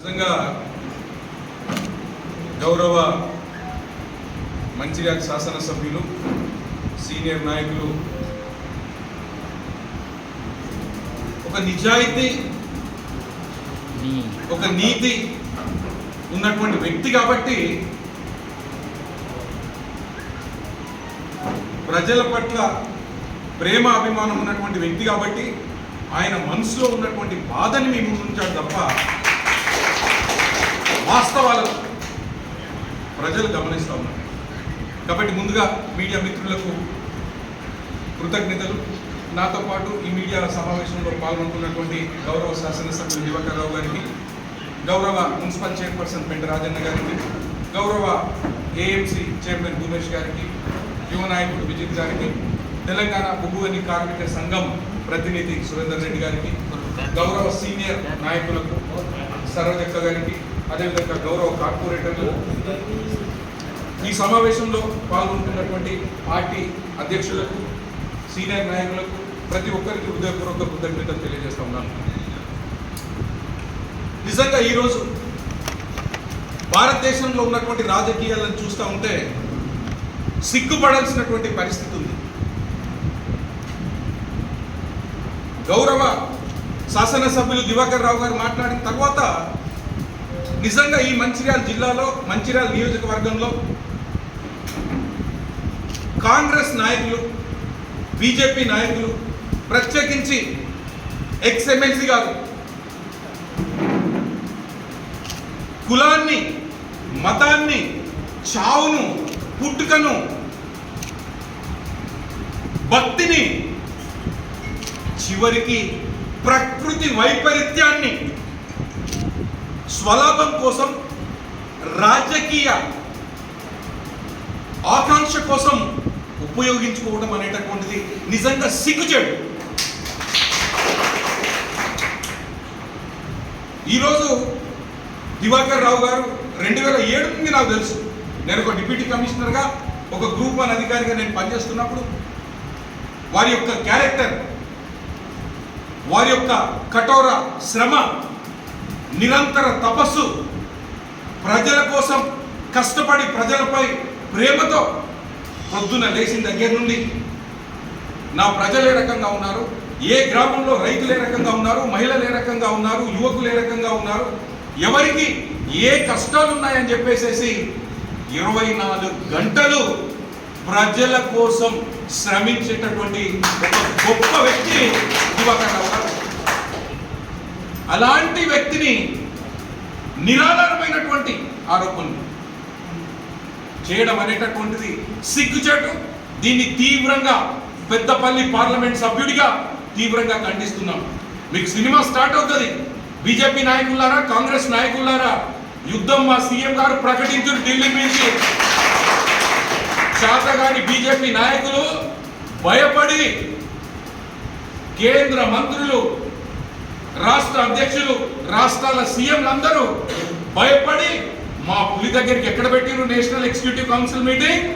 నిజంగా గౌరవ మంచిర్యాల శాసనసభ్యులు సీనియర్ నాయకులు ఒక నిజాయితీ ఒక నీతి ఉన్నటువంటి వ్యక్తి కాబట్టి ప్రజల పట్ల ప్రేమ అభిమానం ఉన్నటువంటి వ్యక్తి కాబట్టి ఆయన మనసులో ఉన్నటువంటి బాధని మీ ముందు ఉంచాడు తప్ప వాస్తవాలను ప్రజలు గమనిస్తూ ఉన్నారు. కాబట్టి ముందుగా మీడియా మిత్రులకు కృతజ్ఞతలు. నాతో పాటు ఈ మీడియా సమావేశంలో పాల్గొంటున్నటువంటి గౌరవ శాసనసభ్యులు దివాకర్ రావు గారికి, గౌరవ మున్సిపల్ చైర్పర్సన్ పెంట రాజన్న గారికి, గౌరవ ఏఎంసీ చైర్మన్ ఉమేష్ గారికి, యువ నాయకుడు విజిత్ గారికి, తెలంగాణ ఉగ్గువని కార్మిక సంఘం ప్రతినిధి సురేందర్ రెడ్డి గారికి, గౌరవ సీనియర్ నాయకులకు సరోజక్క గారికి, అదేవిధంగా గౌరవ కార్పొరేటర్లు, ఈ సమావేశంలో పాల్గొంటున్నటువంటి పార్టీ అధ్యక్షులకు, సీనియర్ నాయకులకు ప్రతి ఒక్కరికి హృదయపూర్వక కృతజ్ఞతలు తెలియజేస్తా ఉన్నాను. నిజంగా ఈరోజు భారతదేశంలో ఉన్నటువంటి రాజకీయాలను చూస్తూ ఉంటే సిగ్గుపడాల్సినటువంటి పరిస్థితి ఉంది. గౌరవ శాసనసభ్యులు దివాకర్ రావు గారు మాట్లాడిన తర్వాత నిజంగా ఈ మంచిర్యాల జిల్లాలో, మంచిర్యాల నియోజకవర్గంలో కాంగ్రెస్ నాయకులు, బీజేపీ నాయకులు, ప్రత్యేకించి ఎక్స్-ఎమ్మెల్సీ గారు కులాన్ని, మతాన్ని, చావును, పుట్టుకను, భక్తిని, చివరికి ప్రకృతి వైపరీత్యాన్ని స్వలాభం కోసం, రాజకీయ ఆకాంక్ష కోసం ఉపయోగించుకోవడం అనేటటువంటిది నిజంగా సిగ్గుచేడు. ఈరోజు దివాకర్ రావు గారు 2007 నుండి నాకు తెలుసు. నేను ఒక డిప్యూటీ కమిషనర్గా, ఒక గ్రూప్ 1 అధికారిగా నేను పనిచేస్తున్నప్పుడు వారి యొక్క క్యారెక్టర్, వారి యొక్క కఠోర శ్రమ, నిరంతర తపస్సు, ప్రజల కోసం కష్టపడి ప్రజలపై ప్రేమతో పొద్దున లేచిన దగ్గర నుండి నా ప్రజలు ఏ రకంగా ఉన్నారు, ఏ గ్రామంలో రైతులు ఏ రకంగా ఉన్నారు, మహిళలు ఏ రకంగా ఉన్నారు, యువకులు ఏ రకంగా ఉన్నారు, ఎవరికి ఏ కష్టాలు ఉన్నాయని చెప్పేసేసి 24 గంటలు ప్రజల కోసం శ్రమించేటటువంటి ఒక గొప్ప వ్యక్తి దివాకర్ రావు గారు. అలాంటి వ్యక్తిని నిరాధారమైనటువంటి ఆరోపణలు చేయడం అనేటటువంటిది సిగ్గుచేటు. దీన్ని తీవ్రంగా పెద్దపల్లి పార్లమెంట్ సభ్యుడిగా తీవ్రంగా ఖండిస్తున్నాం. మీకు సినిమా స్టార్ట్ అవుతుంది. బీజేపీ నాయకులారా, కాంగ్రెస్ నాయకులారా, యుద్ధం మా సీఎం గారు ప్రకటించిన ఢిల్లీ నుంచి శాతగాని బీజేపీ నాయకులు భయపడి, కేంద్ర మంత్రులు, రాష్ట్ర అధ్యక్షులు, రాష్ట్రాల సీఎంలందరూ భయపడి మా పులి దగ్గరికి ఎక్కడ పెట్టిరు? నేషనల్ ఎగ్జిక్యూటివ్ కౌన్సిల్ మీటింగ్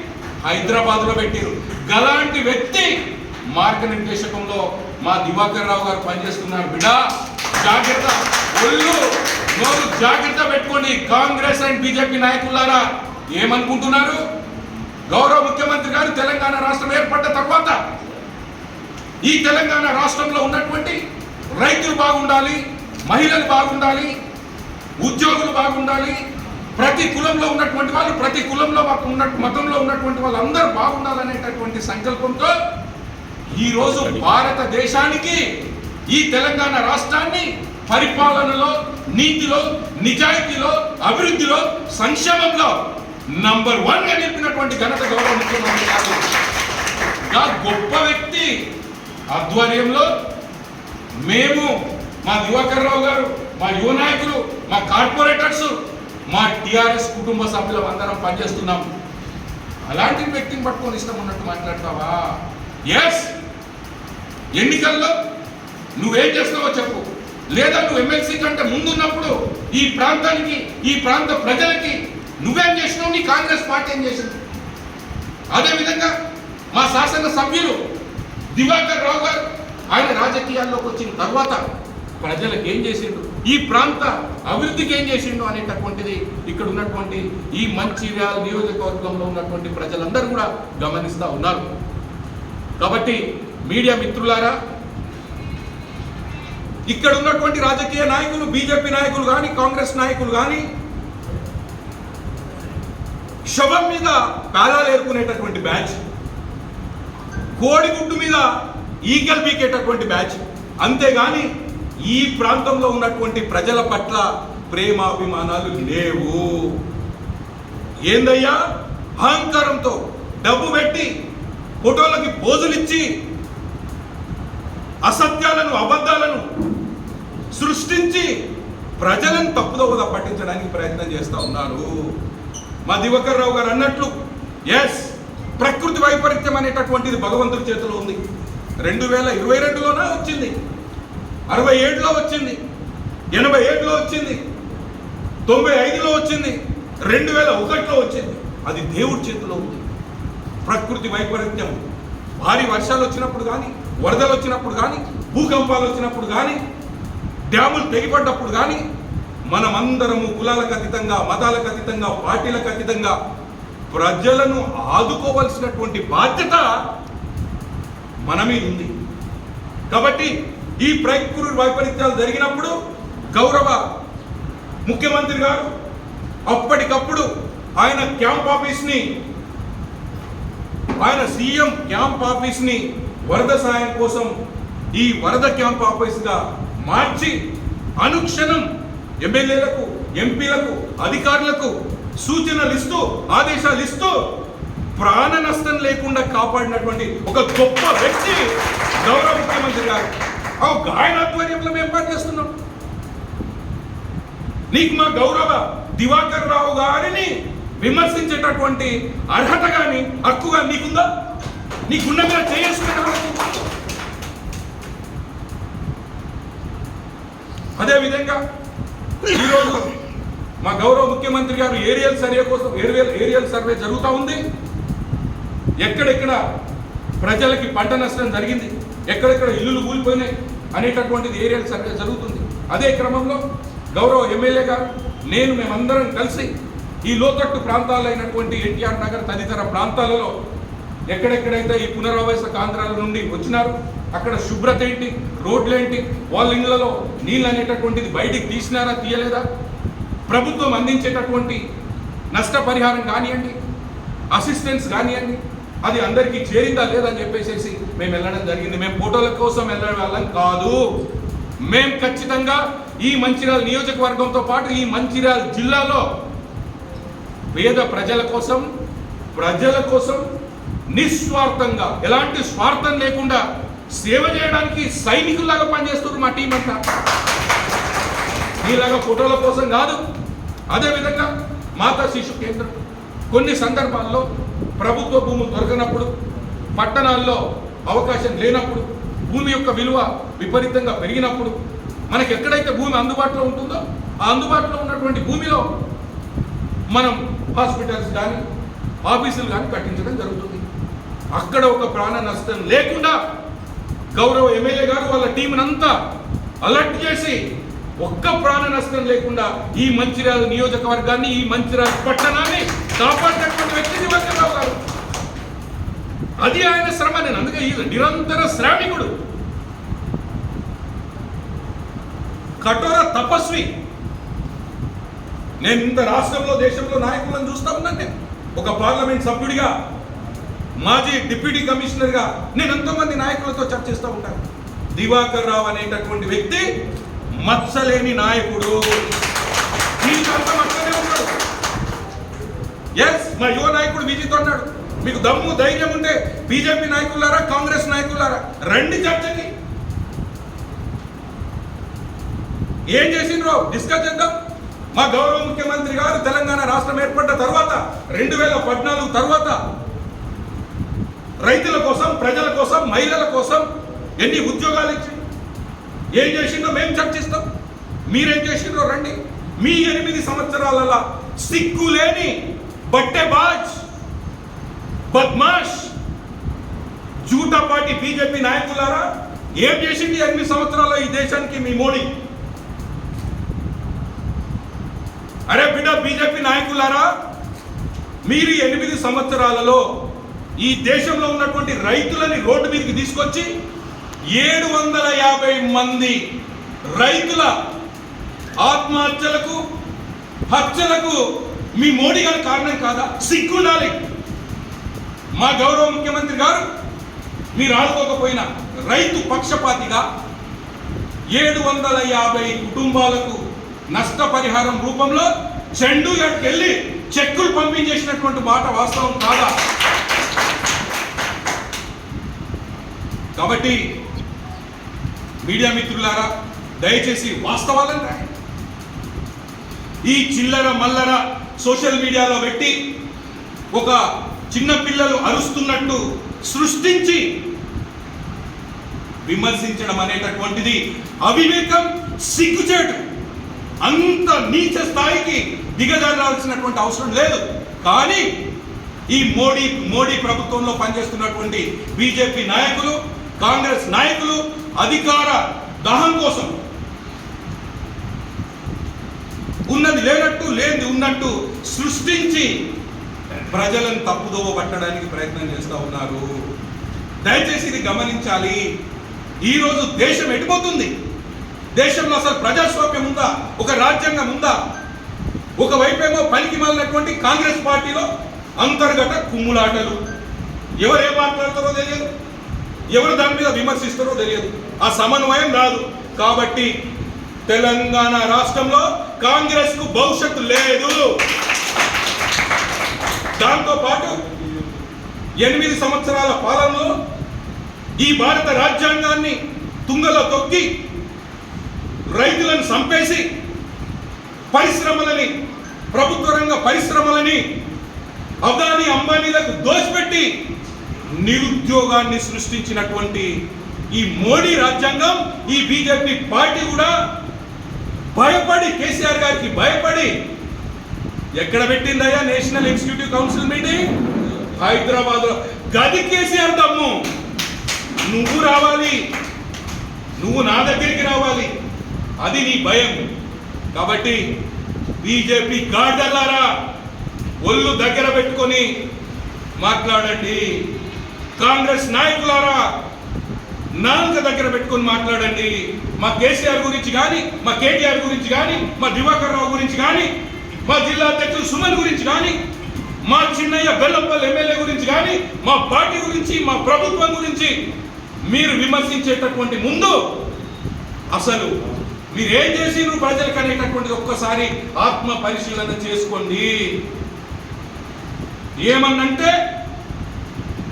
హైదరాబాద్లో పెట్టిరు. గలాంటి వ్యక్తి మార్గనిర్దేశకంలో మా దివాకర్ రావు గారు పనిచేస్తున్నారు. బిడా జాగ్రత్త, ఒళ్ళు నోరు జాగ్రత్త పెట్టుకోండి. కాంగ్రెస్ అండ్ బీజేపీ నాయకులారా ఏమనుకుంటున్నారు? గౌరవ ముఖ్యమంత్రి గారు తెలంగాణ రాష్ట్రం ఏర్పడ్డ తర్వాత ఈ తెలంగాణ రాష్ట్రంలో ఉన్నటువంటి రైతులు బాగుండాలి, మహిళలు బాగుండాలి, ఉద్యోగులు బాగుండాలి, ప్రతి కులంలో ఉన్నటువంటి వాళ్ళు, ప్రతి కులంలో మతంలో ఉన్నటువంటి వాళ్ళు అందరూ బాగుండాలనేటటువంటి సంకల్పంతో ఈరోజు భారతదేశానికి ఈ తెలంగాణ రాష్ట్రాన్ని పరిపాలనలో, నీతిలో, నిజాయితీలో, అభివృద్ధిలో, సంక్షేమంలో నంబర్ 1గా నిలిపినటువంటి ఘనత గౌరవ ముఖ్యమంత్రి గారు గొప్ప వ్యక్తి ఆధ్వర్యంలో మేము, మా దివాకర్ రావు గారు, మా యువ నాయకులు, మా కార్పొరేటర్స్, మా టిఆర్ఎస్ కుటుంబ సభ్యులం అందరం పనిచేస్తున్నాం. అలాంటి వ్యక్తిని పట్టుకొని ఇష్టం ఉన్నట్టు మాట్లాడతావా? ఎస్, ఎన్నికల్లో నువ్వేం చేస్తావో చెప్పు. లేదా నువ్వు ఎమ్మెల్సీ కంటే ముందున్నప్పుడు ఈ ప్రాంతానికి, ఈ ప్రాంత ప్రజలకి నువ్వేం చేసినావు, నీ కాంగ్రెస్ పార్టీ ఏం చేసింది? అదేవిధంగా మా శాసన సభ్యులు దివాకర్ రావు గారు ఆయన రాజకీయాల్లోకి వచ్చిన తర్వాత ప్రజలకు ఏం చేసిండు, ఈ ప్రాంత అభివృద్ధికి ఏం చేసిండు అనేటటువంటిది ఇక్కడ ఉన్నటువంటి ఈ మంచిర్యాల నియోజకవర్గంలో ఉన్నటువంటి ప్రజలందరూ కూడా గమనిస్తూ ఉన్నారు. కాబట్టి మీడియా మిత్రులారా, ఇక్కడ ఉన్నటువంటి రాజకీయ నాయకులు, బీజేపీ నాయకులు కానీ, కాంగ్రెస్ నాయకులు కానీ శవం మీద పేలాలు ఏరుకునేటటువంటి బ్యాచ్, కోడిగుడ్డు మీద ఈగలు పీకేటటువంటి బ్యాచ్, అంతేగాని ఈ ప్రాంతంలో ఉన్నటువంటి ప్రజల పట్ల ప్రేమాభిమానాలు లేవు. ఏందయ్యా, అహంకారంతో డబ్బు పెట్టి ఫోటోలకి పోజులిచ్చి అసత్యాలను, అబద్ధాలను సృష్టించి ప్రజలను తప్పుదోవ పట్టించడానికి ప్రయత్నం చేస్తూ ఉన్నారు. మా దివాకర్ రావు గారు అన్నట్లు, ఎస్, ప్రకృతి వైపరీత్యం అనేటటువంటిది భగవంతుడి చేతిలో ఉంది. 2022లోనే వచ్చింది, 67లో వచ్చింది, 87లో వచ్చింది, 95లో వచ్చింది, 2001లో వచ్చింది. అది దేవుడి చేతిలో ఉంది. ప్రకృతి వైపరీత్యం, భారీ వర్షాలు వచ్చినప్పుడు కానీ, వరదలు వచ్చినప్పుడు కానీ, భూకంపాలు వచ్చినప్పుడు కానీ, డ్యాములు తెగిపడ్డప్పుడు కానీ మనమందరము కులాలకు అతీతంగా, మతాలకు అతీతంగా, పార్టీలకు అతీతంగా ప్రజలను ఆదుకోవాల్సినటువంటి బాధ్యత మన మీద ఉంది. కాబట్టి ఈ ప్రకృతి వైపరీత్యాలు జరిగినప్పుడు గౌరవ ముఖ్యమంత్రి గారు అప్పటికప్పుడు ఆయన క్యాంప్ ఆఫీస్ని, ఆయన సీఎం క్యాంప్ ఆఫీస్ని వరద సాయం కోసం ఈ వరద క్యాంప్ ఆఫీస్గా మార్చి అనుక్షణం ఎమ్మెల్యేలకు, ఎంపీలకు, అధికారులకు సూచనలు ఇస్తూ, ఆదేశాలు ఇస్తూ ప్రాణ నష్టం లేకుండా కాపాడినటువంటి ఒక గొప్ప వ్యక్తి గౌరవ ముఖ్యమంత్రి గారు. ఆయన ఆధ్వర్యంలో మేము పనిచేస్తున్నాం. నీకు మా గౌరవ దివాకర్ రావు గారిని విమర్శించేటటువంటి అర్హత కానీ, హక్కు కానీ నీకుందా? నీకున్న మీద చేసుకునే. అదేవిధంగా ఈరోజు మా గౌరవ ముఖ్యమంత్రి గారు ఏరియల్ సర్వే కోసం ఏరియల్ సర్వే జరుగుతూ ఉంది. ఎక్కడెక్కడ ప్రజలకి పంట నష్టం జరిగింది, ఎక్కడెక్కడ ఇల్లులు కూలిపోయినాయి అనేటటువంటిది ఏరియల్ సర్వే జరుగుతుంది. అదే క్రమంలో గౌరవ ఎమ్మెల్యే గారు, మేమందరం కలిసి ఈ లోతట్టు ప్రాంతాలైనటువంటి ఎన్టీఆర్ నగర్ తదితర ప్రాంతాలలో ఎక్కడెక్కడైతే ఈ పునరావాస కేంద్రాల నుండి వచ్చినారు అక్కడ శుభ్రత ఏంటి, రోడ్లు ఏంటి, వాళ్ళ ఇళ్లలో నీళ్ళు అనేటటువంటిది బయటికి తీసినారా, తీయలేదా, ప్రభుత్వం అందించేటటువంటి నష్టపరిహారం కానివ్వండి, అసిస్టెన్స్ కానివ్వండి, అది అందరికీ చేరిందా లేదని చెప్పేసి మేము వెళ్ళడం జరిగింది. మేము ఫోటోల కోసం వెళ్ళడం వాళ్ళం కాదు. మేము ఖచ్చితంగా ఈ మంచిర్యాల నియోజకవర్గంతో పాటు ఈ మంచిర్యాల జిల్లాలో పేద ప్రజల కోసం నిస్వార్థంగా, ఎలాంటి స్వార్థం లేకుండా సేవ చేయడానికి సైనికుల్లాగా పనిచేస్తున్నారు మా టీం అంతా. మీలాగా ఫోటోల కోసం కాదు. అదేవిధంగా మాతా శిశు కేంద్రం కొన్ని సందర్భాల్లో ప్రభుత్వ భూములు దొరకనప్పుడు, పట్టణాల్లో అవకాశం లేనప్పుడు, భూమి యొక్క విలువ విపరీతంగా పెరిగినప్పుడు మనకి ఎక్కడైతే భూమి అందుబాటులో ఉంటుందో ఆ అందుబాటులో ఉన్నటువంటి భూమిలో మనం హాస్పిటల్స్ కానీ, ఆఫీసులు కానీ కట్టించడం జరుగుతుంది. అక్కడ ఒక ప్రాణ నష్టం లేకుండా గౌరవ ఎమ్మెల్యే గారు వాళ్ళ టీంనంతా అలర్ట్ చేసి ఒక్క ప్రాణ నష్టం లేకుండా ఈ మంచిర్యాల నియోజకవర్గాన్ని, ఈ మంచిర్యాల పట్టణాన్ని కాపాడినటువంటి వ్యక్తి దివాకర్ రావు గారు. అది ఆయన శ్రమ. నేను అందుకే ఈ నిరంతర శ్రామికుడు, కఠోర తపస్వి. నేను ఇంత రాష్ట్రంలో, దేశంలో నాయకులను చూస్తా ఉన్నాను. నేను ఒక పార్లమెంట్ సభ్యుడిగా, మాజీ డిప్యూటీ కమిషనర్గా నేను ఎంతోమంది నాయకులతో చర్చిస్తూ ఉంటాను. దివాకర్ రావు అనేటటువంటి వ్యక్తి మచ్చలేని నాయకుడు. ఎస్, మా యువ నాయకుడు విజిత్ అన్నాడు, మీకు దమ్ము ధైర్యం ఉంటే బీజేపీ నాయకులారా, కాంగ్రెస్ నాయకులారా రండి చర్చకి. ఏం చేసిండ్రో డిస్కస్ చేద్దాం. మా గౌరవ ముఖ్యమంత్రి గారు తెలంగాణ రాష్ట్రం ఏర్పడ్డ తర్వాత 2014 తర్వాత రైతుల కోసం, ప్రజల కోసం, మహిళల కోసం ఎన్ని ఉద్యోగాలు ఇచ్చి ఏం చేసిందో మేము చర్చిస్తాం. మీరేం చేసిండ్రో రండి. మీ 8 సంవత్సరాలలో సిగ్గులేని బట్టెబాజ్, బద్మాష్, జూటాపాటి బీజేపీ నాయకులారా, ఏం చేసింది 8 సంవత్సరాల ఈ దేశానికి మీ మోడీ? అరే బిడ్డ బీజేపీ నాయకులారా, మీరు 8 సంవత్సరాలలో ఈ దేశంలో ఉన్నటువంటి రైతులని రోడ్డు మీదకి తీసుకొచ్చి 750 మంది రైతుల ఆత్మహత్యలకు హత్యలకు మీ మోడీ గారి కారణం కాదా? సిగ్గుండాలి. మా గౌరవ ముఖ్యమంత్రి గారు మీరు ఆడుకోకపోయినా రైతు పక్షపాతిగా 750 కుటుంబాలకు నష్టపరిహారం రూపంలో చండీగఢ్కి వెళ్ళి చెక్కులు పంపించేసినటువంటి మాట వాస్తవం కాదా? కాబట్టి మీడియా మిత్రులారా, దయచేసి వాస్తవాలను రాయండి. ఈ చిల్లర మల్లర సోషల్ మీడియాలో పెట్టి ఒక చిన్న పిల్లలు అరుస్తున్నట్టు సృష్టించి విమర్శించడం అనేటటువంటిది అవివేకం, సిగ్గుచేటు. అంత నీచ స్థాయికి దిగజారాల్సినటువంటి అవసరం లేదు. కానీ ఈ మోడీ ప్రభుత్వంలో పనిచేస్తున్నటువంటి బీజేపీ నాయకులు, కాంగ్రెస్ నాయకులు అధికార దాహం కోసం ఉన్నది లేనట్టు, లేనిది ఉన్నట్టు సృష్టించి ప్రజలను తప్పుదోవ పట్టడానికి ప్రయత్నం చేస్తూ ఉన్నారు. దయచేసి ఇది గమనించాలి. ఈరోజు దేశం ఎటుపోతుంది? దేశంలో అసలు ప్రజాస్వామ్యం ఉందా? ఒక రాజ్యాంగం ఉందా? ఒకవైపేమో పనికి మాలినటువంటి కాంగ్రెస్ పార్టీలో అంతర్గత కుమ్ములాటలు. ఎవరు ఏం మాట్లాడతారో తెలియదు, ఎవరు దాని మీద విమర్శిస్తారో తెలియదు, ఆ సమన్వయం రాదు. కాబట్టి తెలంగాణ రాష్ట్రంలో కాంగ్రెస్ కు భవిష్యత్తు లేదు. దాంతో పాటు 8 సంవత్సరాల పాలనలో ఈ భారత రాజ్యాంగాన్ని తుంగలో తొక్కి రైతులను చంపేసి పరిశ్రమలని, ప్రభుత్వ రంగ పరిశ్రమలని అదానీ అంబానీలకు దోచిపెట్టి నిరుద్యోగాన్ని సృష్టించినటువంటి ఈ మోడీ రాజ్యాంగం, ఈ బీజేపీ పార్టీ కూడా భయపడి, కేసీఆర్ గారికి భయపడి ఎక్కడ పెట్టిందయ్యా national executive council meeting? Hyderabad లో. గది కేసీఆర్ దమ్ము. నువ్వు రావాలి, నువ్వు నా దగ్గరికి రావాలి, అది నీ భయం. కాబట్టి బీజేపీ గాడ్డలారా, ఒళ్ళు దగ్గర పెట్టుకొని మాట్లాడండి. కాంగ్రెస్ నాయకులారా, నాలుక దగ్గర పెట్టుకొని మాట్లాడండి. మా కేసీఆర్ గురించి కానీ, మా కేటీఆర్ గురించి కానీ, మా దివాకర్ రావు గురించి కానీ, మా జిల్లా అధ్యక్షులు సుమన్ గురించి కానీ, మా చిన్నయ్య బెల్లంపల్లి ఎమ్మెల్యే గురించి కానీ, మా పార్టీ గురించి, మా ప్రభుత్వం గురించి మీరు విమర్శించేటటువంటి ముందు అసలు మీరేం చేసిరు ప్రజలకు అనేటటువంటిది ఒక్కసారి ఆత్మ పరిశీలన చేసుకోండి. ఏమన్నంటే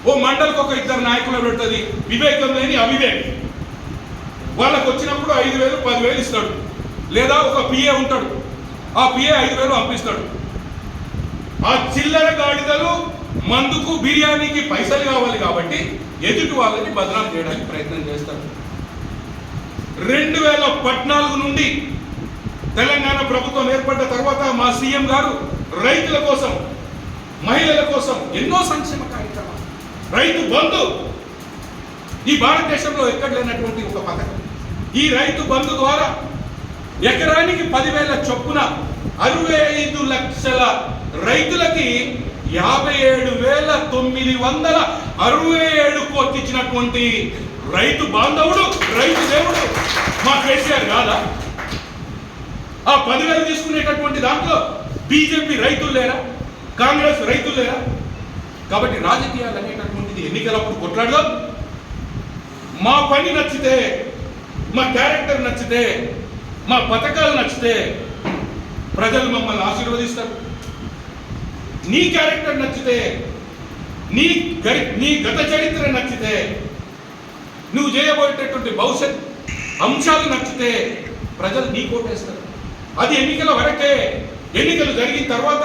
ఓ మండలికి ఒక 2 నాయకులు పెడుతుంది, వివేకం లేని అవివేక్. వాళ్ళకు వచ్చినప్పుడు 5,000 10,000 ఇస్తాడు, లేదా ఒక పిఏ ఉంటాడు, ఆ పిఏ 5,000 పంపిస్తాడు. ఆ చిల్లర గాడిదలు మందుకు బిర్యానీకి పైసలు కావాలి కాబట్టి ఎదుటి వాళ్ళని బదనాం చేయడానికి ప్రయత్నం చేస్తారు. 2014 నుండి తెలంగాణ ప్రభుత్వం ఏర్పడ్డ తర్వాత మా సీఎం గారు రైతుల కోసం, మహిళల కోసం ఎన్నో సంక్షేమ కార్యక్రమాలు, రైతు బంధు ఈ భారతదేశంలో ఎక్కడ లేనటువంటి ఒక పథకం. ఈ రైతు బంధు ద్వారా ఎకరానికి 10,000 చొప్పున 65 లక్షల రైతులకి 57,967 కోట్లు ఇచ్చినటువంటి రైతు బాంధవుడు, రైతు దేవుడు మా కేసీఆర్ కాదా? ఆ 10,000 తీసుకునేటటువంటి దాంట్లో బీజేపీ రైతులు లేరా? కాంగ్రెస్ రైతులు లేరా? కాబట్టి రాజకీయాలు అనేటటువంటిది ఎన్నికలప్పుడు కొట్లాడదాం. మా పని నచ్చితే, మా క్యారెక్టర్ నచ్చితే, మా పథకాలు నచ్చితే ప్రజలు మమ్మల్ని ఆశీర్వదిస్తారు. నీ క్యారెక్టర్ నచ్చితే, నీ గత చరిత్ర నచ్చితే, నువ్వు చేయబోయేటటువంటి భవిష్యత్ అంశాలు నచ్చితే ప్రజలు నీ కోటేస్తారు. అది ఎన్నికల వరకే. ఎన్నికలు జరిగిన తర్వాత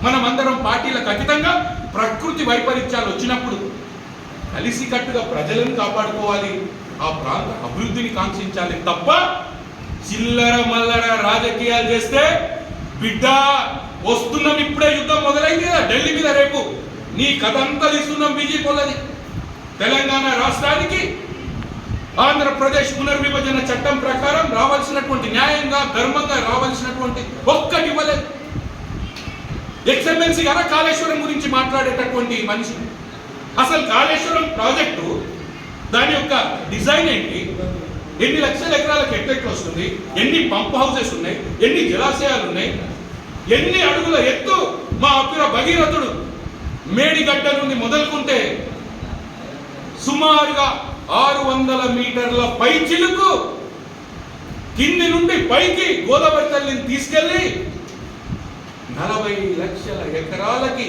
మనమందరం పార్టీలకు అతీతంగా ప్రకృతి వైపరీత్యాలు వచ్చినప్పుడు కలిసికట్టుగా ప్రజలను కాపాడుకోవాలి, ఆ ప్రాంత అభివృద్ధిని కాంక్షించాలి తప్ప చిల్లర మల్లర రాజకీయాలు చేస్తే బిడ్డ వస్తున్నాం. ఇప్పుడే యుద్ధం మొదలైంది కదా ఢిల్లీ మీద, రేపు నీ కథ అంతా తీస్తున్నాం బీజేపీ వాళ్ళది. తెలంగాణ రాష్ట్రానికి ఆంధ్రప్రదేశ్ పునర్విభజన చట్టం ప్రకారం రావాల్సినటువంటి న్యాయంగా ధర్మంగా రావాల్సినటువంటి ఒక్కటి ఇవ్వలేదు. ఎక్స్ఎమ్మెల్సీ గారా కాళేశ్వరం గురించి మాట్లాడేటటువంటి మనిషి. అసలు కాళేశ్వరం ప్రాజెక్టు దాని యొక్క డిజైన్ ఏంటి, ఎన్ని లక్షల ఎకరాలకు ఎట్లెట్లు వస్తుంది, ఎన్ని పంప్ హౌసెస్ ఉన్నాయి, ఎన్ని జలాశయాలు ఉన్నాయి, ఎన్ని అడుగుల ఎత్తు మా అప్పుర భగీరథుడు మేడిగడ్డ నుండి మొదలుకుంటే సుమారుగా 600 మీటర్ల పై చిలుకు కింది నుండి పైకి గోదావరి తల్లిని తీసుకెళ్లి 40 లక్షల ఎకరాలకి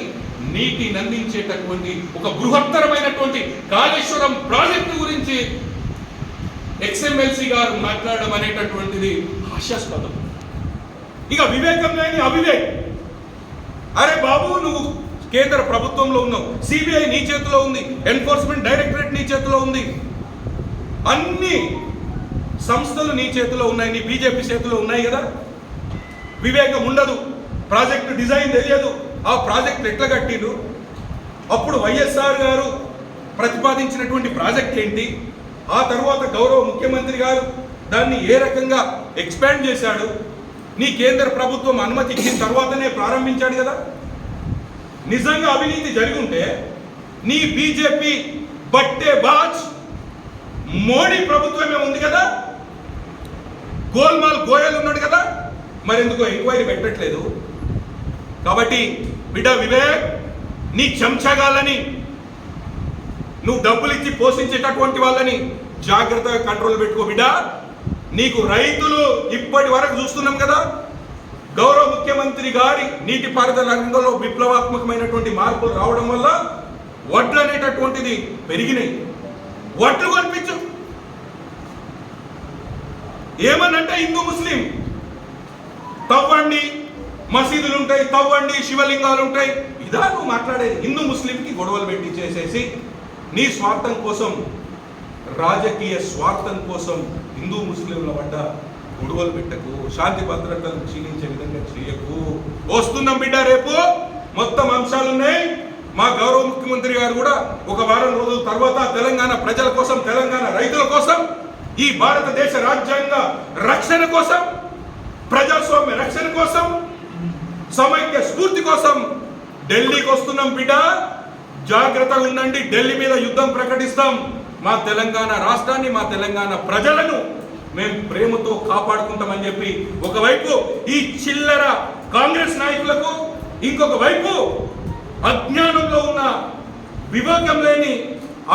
నీటిని అందించేటటువంటి ఒక బృహత్తరమైనటువంటి కాళేశ్వరం ప్రాజెక్టు గురించి ఎక్స్ఎమ్మెల్సీ గారు మాట్లాడడం అనేటటువంటిది హాస్యాస్పదం. ఇక వివేకం లేని అవివేక్. అరే బాబు, నువ్వు కేంద్ర ప్రభుత్వంలో ఉన్నావు, సిబిఐ నీ చేతిలో ఉంది, ఎన్ఫోర్స్మెంట్ డైరెక్టరేట్ నీ చేతిలో ఉంది, అన్ని సంస్థలు నీ చేతిలో ఉన్నాయి, నీ బీజేపీ చేతిలో ఉన్నాయి కదా. వివేకం ఉండదు, ప్రాజెక్టు డిజైన్ తెలియదు, ఆ ప్రాజెక్ట్ ఎట్లా కట్టిండు, అప్పుడు వైఎస్ఆర్ గారు ప్రతిపాదించినటువంటి ప్రాజెక్ట్ ఏంటి, ఆ తర్వాత గౌరవ ముఖ్యమంత్రి గారు దాన్ని ఏ రకంగా ఎక్స్పాండ్ చేశాడు, నీ కేంద్ర ప్రభుత్వం అనుమతి ఇచ్చిన తర్వాతనే ప్రారంభించాడు కదా. నిజంగా అవినీతి జరిగి ఉంటే నీ బీజేపీ బట్టే బాజ్ మోడీ ప్రభుత్వమే ఉంది కదా, గోల్మాల్ గోయల్ ఉన్నాడు కదా, మరి ఎందుకో ఎంక్వైరీ పెట్టట్లేదు. కాబట్టి బిడ్డ వివేక్, నీ చెంచగాళ్ళని, నువ్వు డబ్బులు ఇచ్చి పోషించేటటువంటి వాళ్ళని జాగ్రత్తగా కంట్రోల్ పెట్టుకో బిడ్డ. నీకు రైతులు ఇప్పటి వరకు చూస్తున్నాం కదా, గౌరవ ముఖ్యమంత్రి గారి నీటిపారుదల రంగంలో విప్లవాత్మకమైనటువంటి మార్పులు రావడం వల్ల వడ్లు అనేటటువంటిది పెరిగినాయి. వడ్లు కొనిపించు. ఏమనంటే హిందూ ముస్లిం తవ్వండి, మసీదులు ఉంటాయి, తవ్వండి, శివలింగాలు ఉంటాయి, ఇదా నువ్వు మాట్లాడేది? హిందూ ముస్లింకి గొడవలు పెట్టి చేసేసి నీ స్వార్థం కోసం, రాజకీయ స్వార్థం కోసం హిందూ ముస్లింల పడ్డ గొడవలు పెట్టకు, శాంతి భద్రతలను క్షీణించే విధంగా చేయకు. వస్తున్నాం బిడ్డ, రేపు మొత్తం అంశాలు ఉన్నాయి. మా గౌరవ ముఖ్యమంత్రి గారు కూడా ఒక వారం రోజుల తర్వాత తెలంగాణ ప్రజల కోసం, తెలంగాణ రైతుల కోసం, ఈ భారతదేశ రాజ్యాంగ రక్షణ కోసం, ప్రజాస్వామ్య రక్షణ కోసం, సమైక్య స్ఫూర్తి కోసం ఢిల్లీకి వస్తున్నాం బిడ్డ. జాగ్రత్తగా ఉండండి. ఢిల్లీ మీద యుద్ధం ప్రకటిస్తాం. మా తెలంగాణ రాష్ట్రాన్ని, మా తెలంగాణ ప్రజలను మేము ప్రేమతో కాపాడుకుంటామని చెప్పి ఒకవైపు ఈ చిల్లర కాంగ్రెస్ నాయకులకు, ఇంకొక వైపు అజ్ఞానంలో ఉన్న వివేకం లేని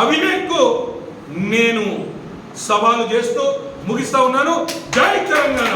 అవివేక్కు నేను సవాలు చేస్తూ ముగిస్తా ఉన్నాను. జై తెలంగాణ.